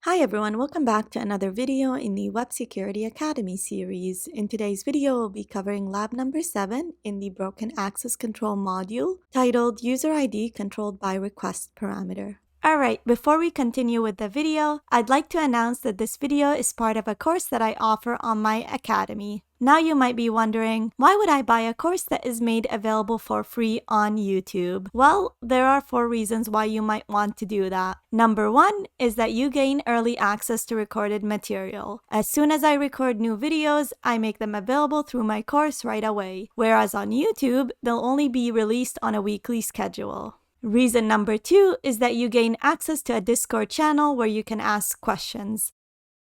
Hi everyone, welcome back to another video in the Web Security Academy series. In today's video, we'll be covering lab number 7 in the Broken Access Control module titled User ID Controlled by Request Parameter. Alright, before we continue with the video, I'd like to announce that this video is part of a course that I offer on my academy. Now you might be wondering, why would I buy a course that is made available for free on YouTube? Well, there are 4 reasons why you might want to do that. Number 1 is that you gain early access to recorded material. As soon as I record new videos, I make them available through my course right away, whereas on YouTube, they'll only be released on a weekly schedule. Reason number 2 is that you gain access to a Discord channel where you can ask questions.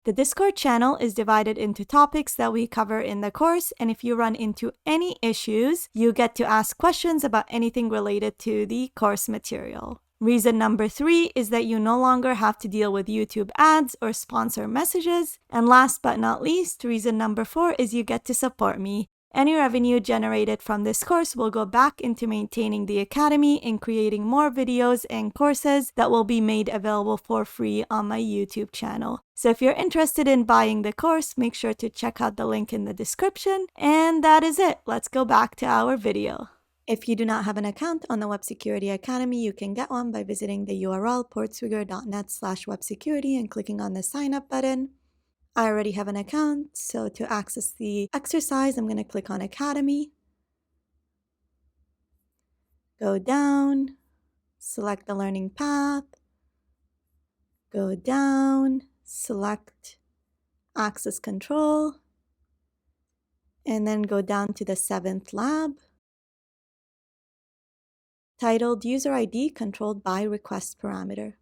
The Discord channel is divided into topics that we cover in the course, and if you run into any issues, you get to ask questions about anything related to the course material. Reason number 3 is that you no longer have to deal with YouTube ads or sponsor messages. And last but not least, reason number 4 is you get to support me. Any revenue generated from this course will go back into maintaining the academy and creating more videos and courses that will be made available for free on my YouTube channel. So if you're interested in buying the course, make sure to check out the link in the description. And that is it. Let's go back to our video. If you do not have an account on the Web Security Academy, you can get one by visiting the URL portswigger.net/websecurity and clicking on the sign up button. I already have an account, so to access the exercise, I'm going to click on Academy, go down, select the learning path, go down, select Access Control, and then go down to the 7th lab, titled User ID Controlled by Request Parameter.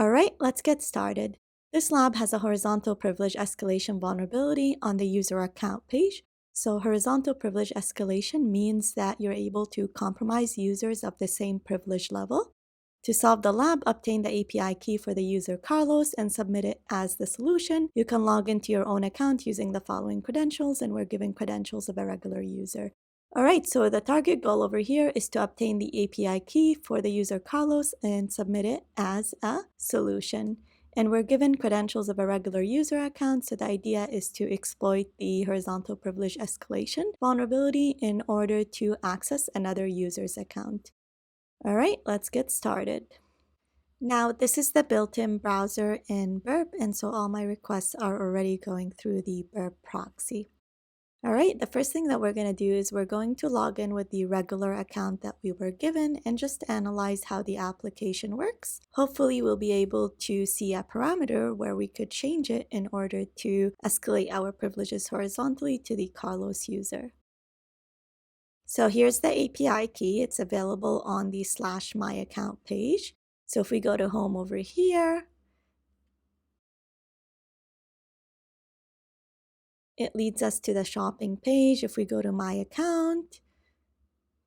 Alright, let's get started. This lab has a horizontal privilege escalation vulnerability on the user account page. So horizontal privilege escalation means that you're able to compromise users of the same privilege level. To solve the lab, obtain the API key for the user Carlos and submit it as the solution. You can log into your own account using the following credentials, and we're giving credentials of a regular user. Alright, so the target goal over here is to obtain the API key for the user Carlos and submit it as a solution. And we're given credentials of a regular user account, so the idea is to exploit the horizontal privilege escalation vulnerability in order to access another user's account. Alright, let's get started. Now, this is the built-in browser in Burp, and so all my requests are already going through the Burp proxy. Alright, the first thing that we're going to do is we're going to log in with the regular account that we were given and just analyze how the application works. Hopefully we'll be able to see a parameter where we could change it in order to escalate our privileges horizontally to the Carlos user. So here's the API key. It's available on the /myaccount page. So if we go to home over here, it leads us to the shopping page. If we go to my account,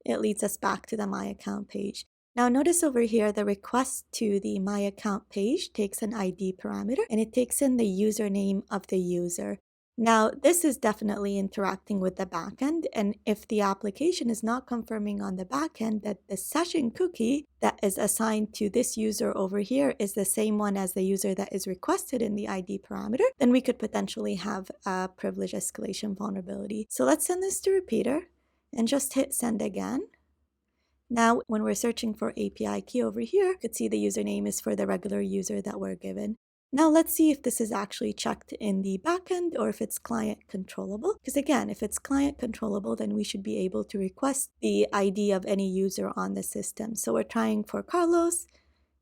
it leads us back to the my account page. Now notice over here, the request to the my account page takes an ID parameter and it takes in the username of the user. Now this is definitely interacting with the backend, and if the application is not confirming on the backend that the session cookie that is assigned to this user over here is the same one as the user that is requested in the ID parameter, then we could potentially have a privilege escalation vulnerability. So let's send this to repeater and just hit send again. Now, when we're searching for API key over here, you could see the username is for the regular user that we're given. Now, let's see if this is actually checked in the backend or if it's client controllable. Because again, if it's client controllable, then we should be able to request the ID of any user on the system. So we're trying for Carlos,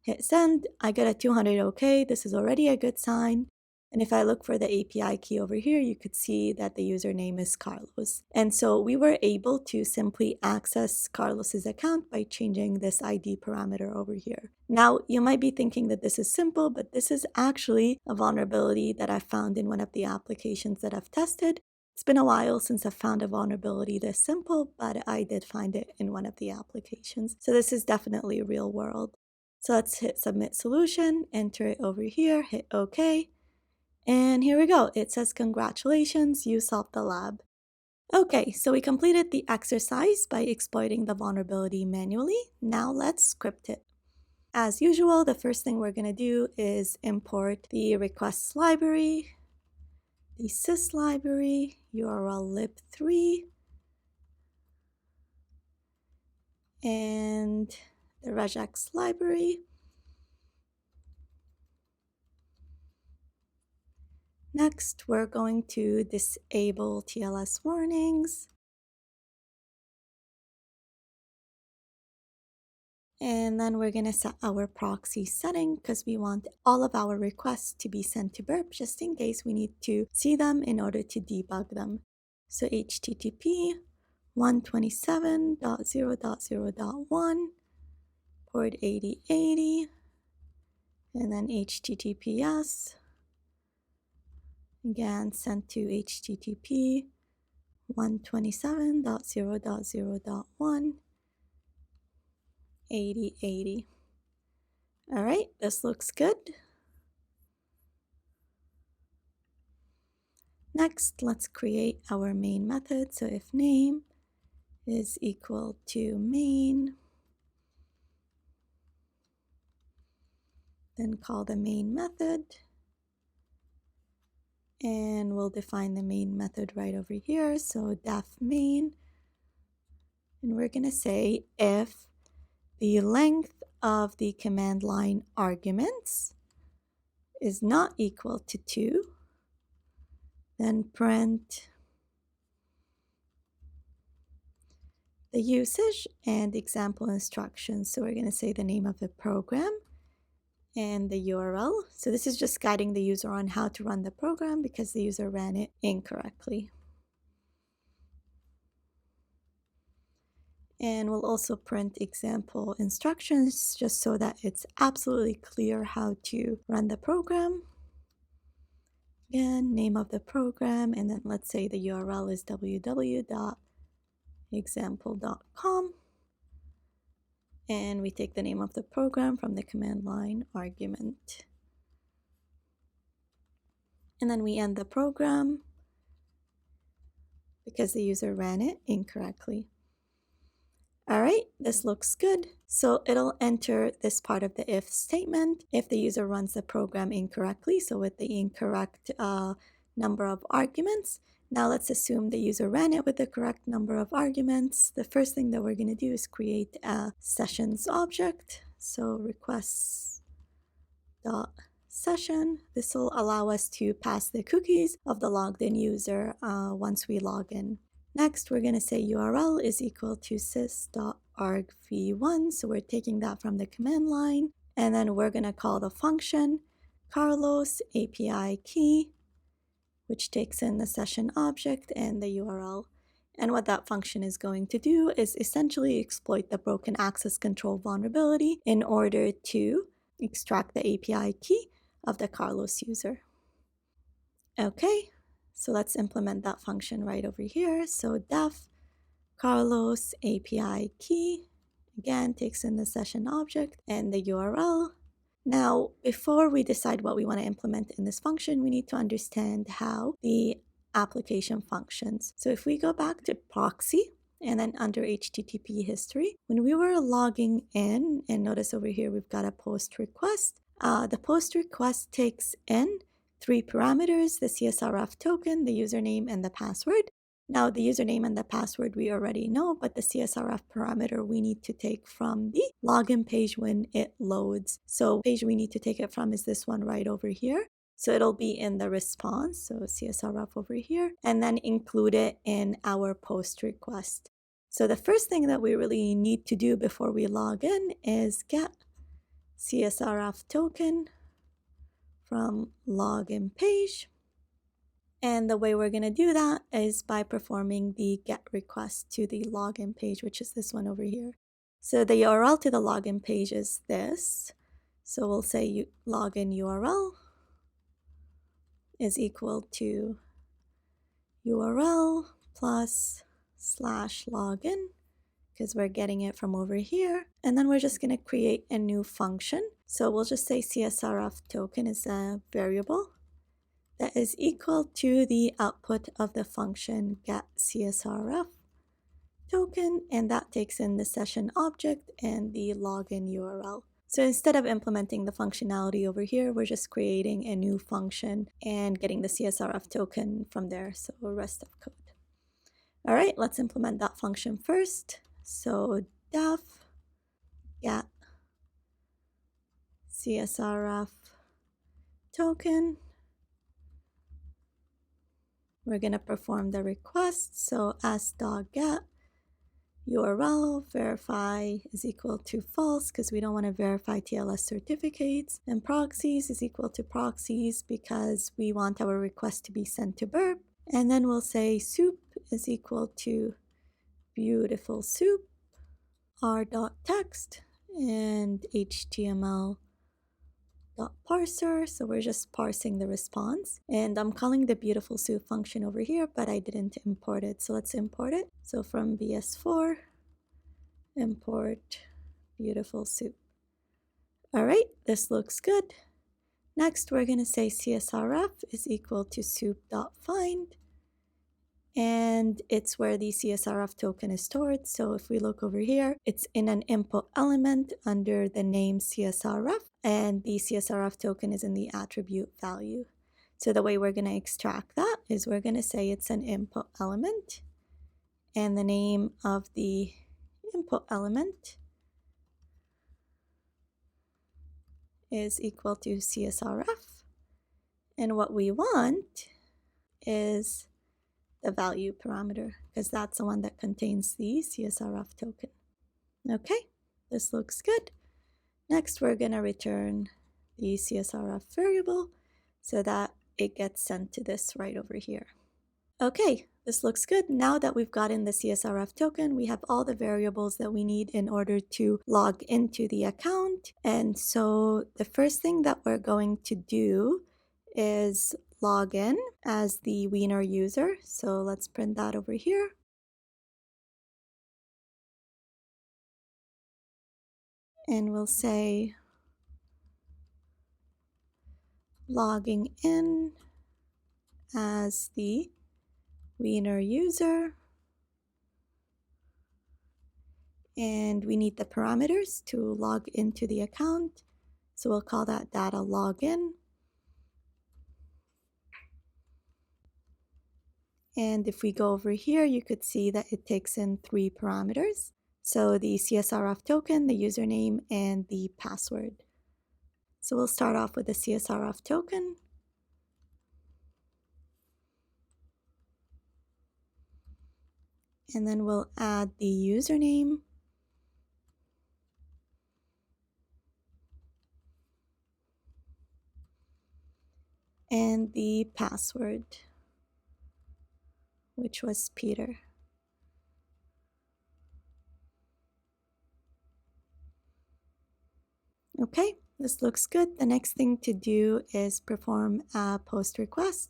hit send, I get a 200 OK. This is already a good sign. And if I look for the API key over here, you could see that the username is Carlos. And so we were able to simply access Carlos's account by changing this ID parameter over here. Now, you might be thinking that this is simple, but this is actually a vulnerability that I found in one of the applications that I've tested. It's been a while since I've found a vulnerability this simple, but I did find it in one of the applications. So this is definitely real world. So let's hit submit solution, enter it over here, hit OK. And here we go. It says, congratulations, you solved the lab. Okay, so we completed the exercise by exploiting the vulnerability manually. Now let's script it. as usual, the first thing we're going to do is import the requests library, the sys library, URL lib3, and the regex library. Next, we're going to disable TLS warnings. And then we're going to set our proxy setting because we want all of our requests to be sent to burp just in case we need to see them in order to debug them. So HTTP 127.0.0.1, port 8080, and then HTTPS, again sent to HTTP 127.0.0.1, 8080. All right, this looks good. Next, let's create our main method. So if name is equal to main, then call the main method. And we'll define the main method right over here. So def main. And we're going to say if the length of the command line arguments is not equal to 2, then print the usage and example instructions. So we're going to say the name of the program and the URL. So this is just guiding the user on how to run the program because the user ran it incorrectly. And we'll also print example instructions just so that it's absolutely clear how to run the program. Again, name of the program, and then let's say the URL is www.example.com. And we take the name of the program from the command line argument. And then we end the program because the user ran it incorrectly. All right, this looks good. So it'll enter this part of the if statement if the user runs the program incorrectly, so with the incorrect number of arguments. Now let's assume the user ran it with the correct number of arguments. The first thing that we're going to do is create a sessions object. So requests.session. This will allow us to pass the cookies of the logged in user once we log in. Next, we're going to say URL is equal to sys.argv1. So we're taking that from the command line. And then we're going to call the function Carlos API key, which takes in the session object and the URL. And what that function is going to do is essentially exploit the broken access control vulnerability in order to extract the API key of the Carlos user. Okay. So let's implement that function right over here. So def Carlos API key, again, takes in the session object and the URL. Now, before we decide what we want to implement in this function, we need to understand how the application functions. So if we go back to proxy and then under HTTP history, when we were logging in, and notice over here we've got a post request, the post request takes in 3 parameters, the CSRF token, the username, and the password. Now, the username and the password we already know, but the CSRF parameter we need to take from the login page when it loads. So the page we need to take it from is this one right over here. So it'll be in the response, so CSRF over here, and then include it in our post request. So the first thing that we really need to do before we log in is get CSRF token from login page. And the way we're going to do that is by performing the get request to the login page, which is this one over here. So the URL to the login page is this. So we'll say login URL is equal to URL plus /login because we're getting it from over here. And then we're just going to create a new function. So we'll just say CSRF token is a variable that is equal to the output of the function get CSRF token, and that takes in the session object and the login URL. So instead of implementing the functionality over here, we're just creating a new function and getting the CSRF token from there. So rest of code. All right, let's implement that function first. So def get CSRF token. We're going to perform the request. So s.get URL verify is equal to false because we don't want to verify TLS certificates, and proxies is equal to proxies because we want our request to be sent to burp. And then we'll say soup is equal to beautiful soup, r.text, and HTML parser. So we're just parsing the response, and I'm calling the beautiful soup function over here, but I didn't import it. So let's import it. So from BS4 import beautiful soup. All right, this looks good. Next, we're going to say CSRF is equal to soup.find, and it's where the CSRF token is stored. So if we look over here, it's in an input element under the name CSRF, and the CSRF token is in the attribute value. So the way we're going to extract that is we're going to say it's an input element, and the name of the input element is equal to CSRF. And what we want is the value parameter because that's the one that contains the CSRF token. Okay, this looks good. Next, we're going to return the CSRF variable so that it gets sent to this right over here. Okay, this looks good. Now that we've gotten the CSRF token, we have all the variables that we need in order to log into the account. And so the first thing that we're going to do is log in as the Wiener user. So let's print that over here. And we'll say logging in as the Wiener user. And we need the parameters to log into the account. So we'll call that data login. And if we go over here, you could see that it takes in 3 parameters. So the CSRF token, the username, and the password. So we'll start off with the CSRF token. And then we'll add the username. And the password, which was Peter. Okay, this looks good. The next thing to do is perform a post request.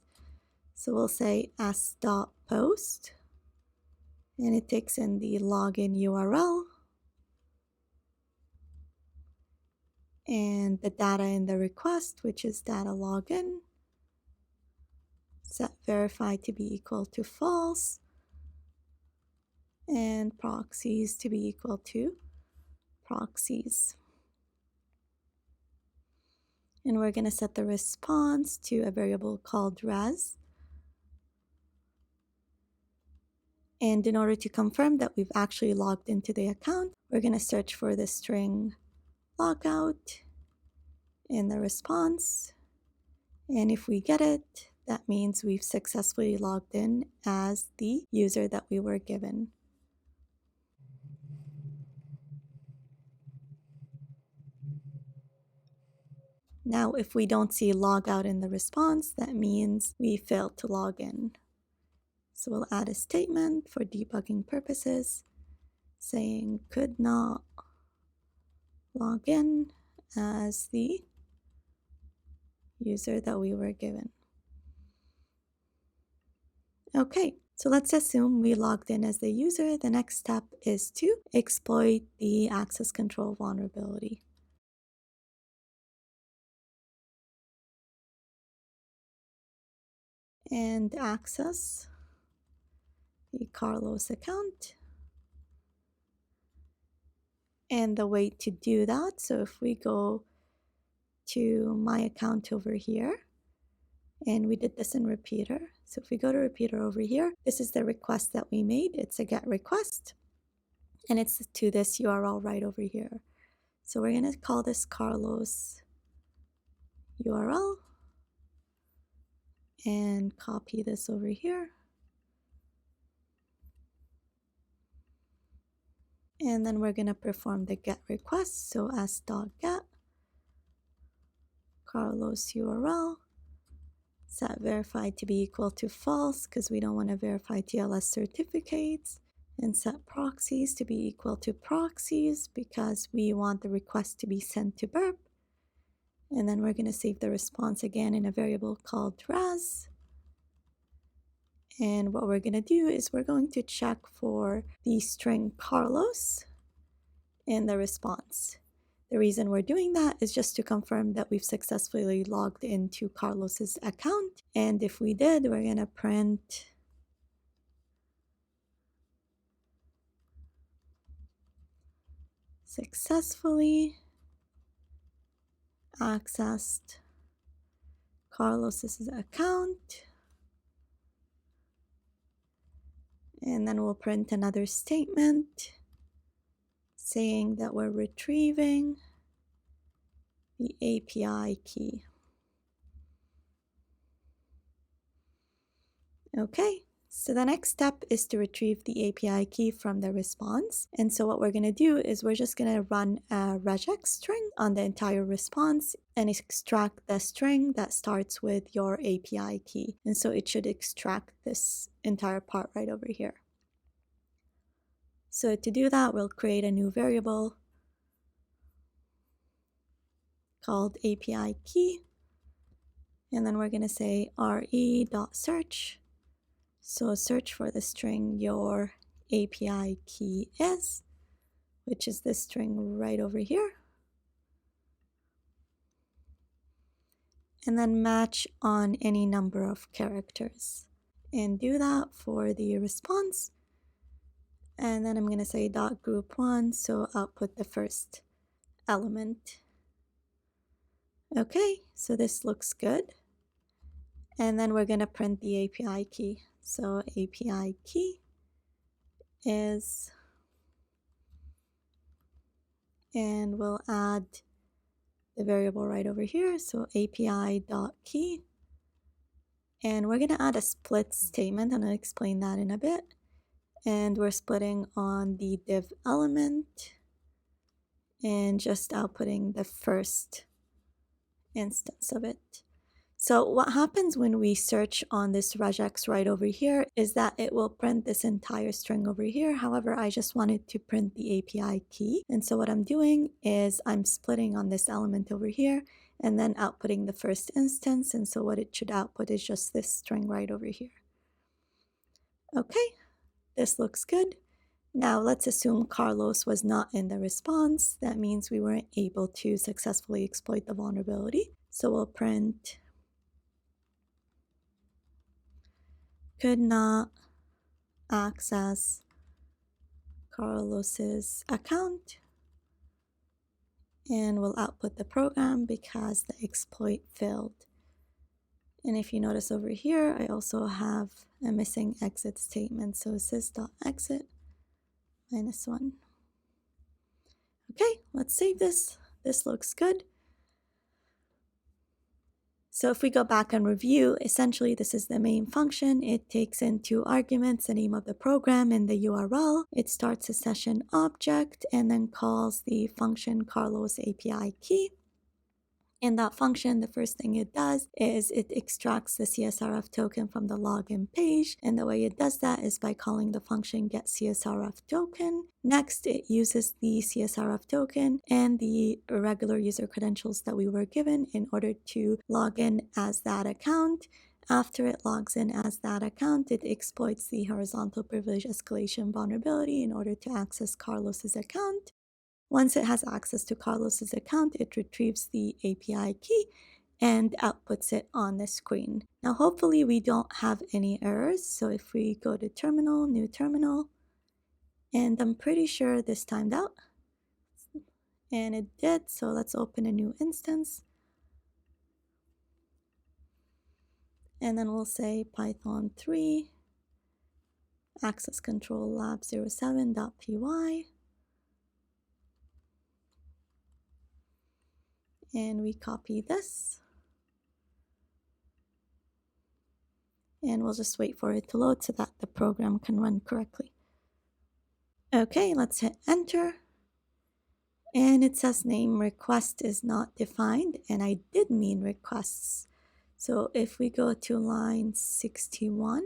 So we'll say s.post, and it takes in the login URL and the data in the request, which is data login. Set verify to be equal to false, and proxies to be equal to proxies. And we're going to set the response to a variable called res. And in order to confirm that we've actually logged into the account, we're going to search for the string logout in the response. And if we get it, that means we've successfully logged in as the user that we were given. Now, if we don't see logout in the response, that means we failed to log in. So we'll add a statement for debugging purposes saying could not log in as the user that we were given. Okay, so let's assume we logged in as the user. The next step is to exploit the access control vulnerability. And access the Carlos account. And the way to do that, so if we go to my account over here, and we did this in repeater. So if we go to repeater over here, this is the request that we made. It's a get request, and it's to this URL right over here. So we're going to call this Carlos URL and copy this over here. And then we're going to perform the get request. So s.get Carlos URL, set verified to be equal to false because we don't want to verify TLS certificates, and set proxies to be equal to proxies because we want the request to be sent to burp. And then we're going to save the response again in a variable called res. And what we're going to do is we're going to check for the string Carlos in the response. The reason we're doing that is just to confirm that we've successfully logged into Carlos's account. And if we did, we're going to print successfully accessed Carlos's account. And then we'll print another statement saying that we're retrieving the API key. Okay, so the next step is to retrieve the API key from the response. And so what we're going to do is we're just going to run a regex string on the entire response and extract the string that starts with your API key. And so it should extract this entire part right over here. So to do that, we'll create a new variable called API key. And then we're going to say re.search. So search for the string your API key is, which is this string right over here. And then match on any number of characters. And do that for the response. And then I'm going to say dot group one, so output the first element. Okay, so this looks good. And then we're going to print the API key. So API key is, and we'll add the variable right over here. So API.key. And we're going to add a split statement, and I'll explain that in a bit. And we're splitting on the div element and just outputting the first instance of it. So what happens when we search on this regex right over here is that it will print this entire string over here. However, I just wanted to print the API key. And so what I'm doing is I'm splitting on this element over here and then outputting the first instance. And so what it should output is just this string right over here. Okay, this looks good. Now let's assume Carlos was not in the response. That means we weren't able to successfully exploit the vulnerability. So we'll print could not access Carlos's account, and we'll output the program because the exploit failed. And if you notice over here, I also have a missing exit statement. So sys.exit -1. Okay, let's save this. This looks good. So if we go back and review, essentially this is the main function. It takes in two arguments, the name of the program and the URL. It starts a session object and then calls the function Carlos API key. In that function, the first thing it does is it extracts the CSRF token from the login page. And the way it does that is by calling the function getCSRFToken. Next, it uses the CSRF token and the regular user credentials that we were given in order to log in as that account. After it logs in as that account, it exploits the horizontal privilege escalation vulnerability in order to access Carlos's account. Once it has access to Carlos's account, it retrieves the API key and outputs it on the screen. Now, hopefully we don't have any errors. So if we go to terminal, new terminal, and I'm pretty sure this timed out. And it did, so let's open a new instance. And then we'll say Python 3 access control lab 07.py. And we copy this. And we'll just wait for it to load so that the program can run correctly. Okay, let's hit enter. And it says name request is not defined, and I did mean requests. So if we go to line 61,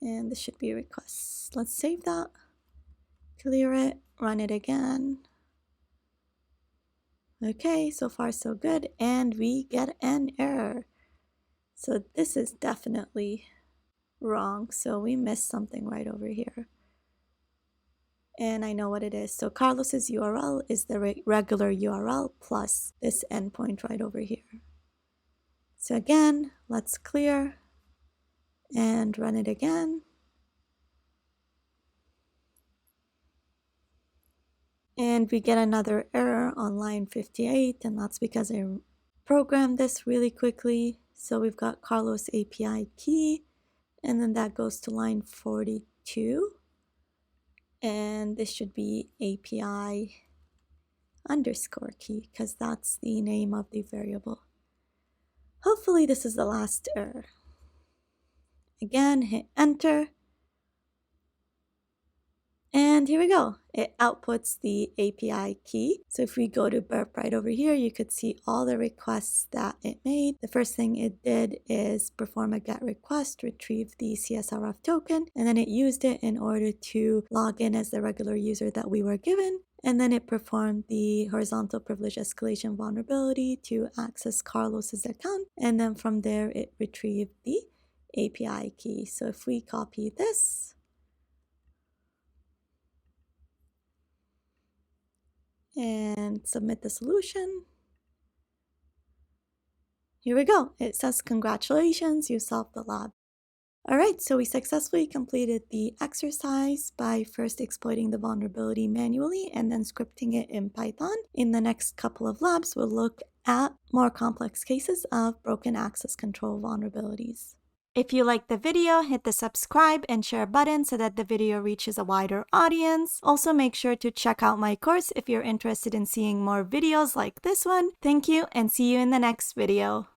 and this should be requests. Let's save that, clear it, run it again. Okay, so far so good, and we get an error. So this is definitely wrong, so we missed something right over here. And I know what it is. So Carlos's URL is the regular URL plus this endpoint right over here. So again, let's clear and run it again. And we get another error on line 58, and that's because I programmed this really quickly. So we've got Carlos API key, and then that goes to line 42. And this should be API underscore key, because that's the name of the variable. Hopefully this is the last error. Again, hit enter. And here we go. It outputs the API key. So if we go to burp right over here, you could see all the requests that it made. The first thing it did is perform a GET request, retrieve the CSRF token, and then it used it in order to log in as the regular user that we were given. And then it performed the horizontal privilege escalation vulnerability to access Carlos's account. And then from there, it retrieved the API key. So if we copy this, and submit the solution. Here we go. It says, congratulations, you solved the lab. All right, so we successfully completed the exercise by first exploiting the vulnerability manually and then scripting it in Python. In the next couple of labs, we'll look at more complex cases of broken access control vulnerabilities. If you liked the video, hit the subscribe and share button so that the video reaches a wider audience. Also, make sure to check out my course if you're interested in seeing more videos like this one. Thank you and see you in the next video.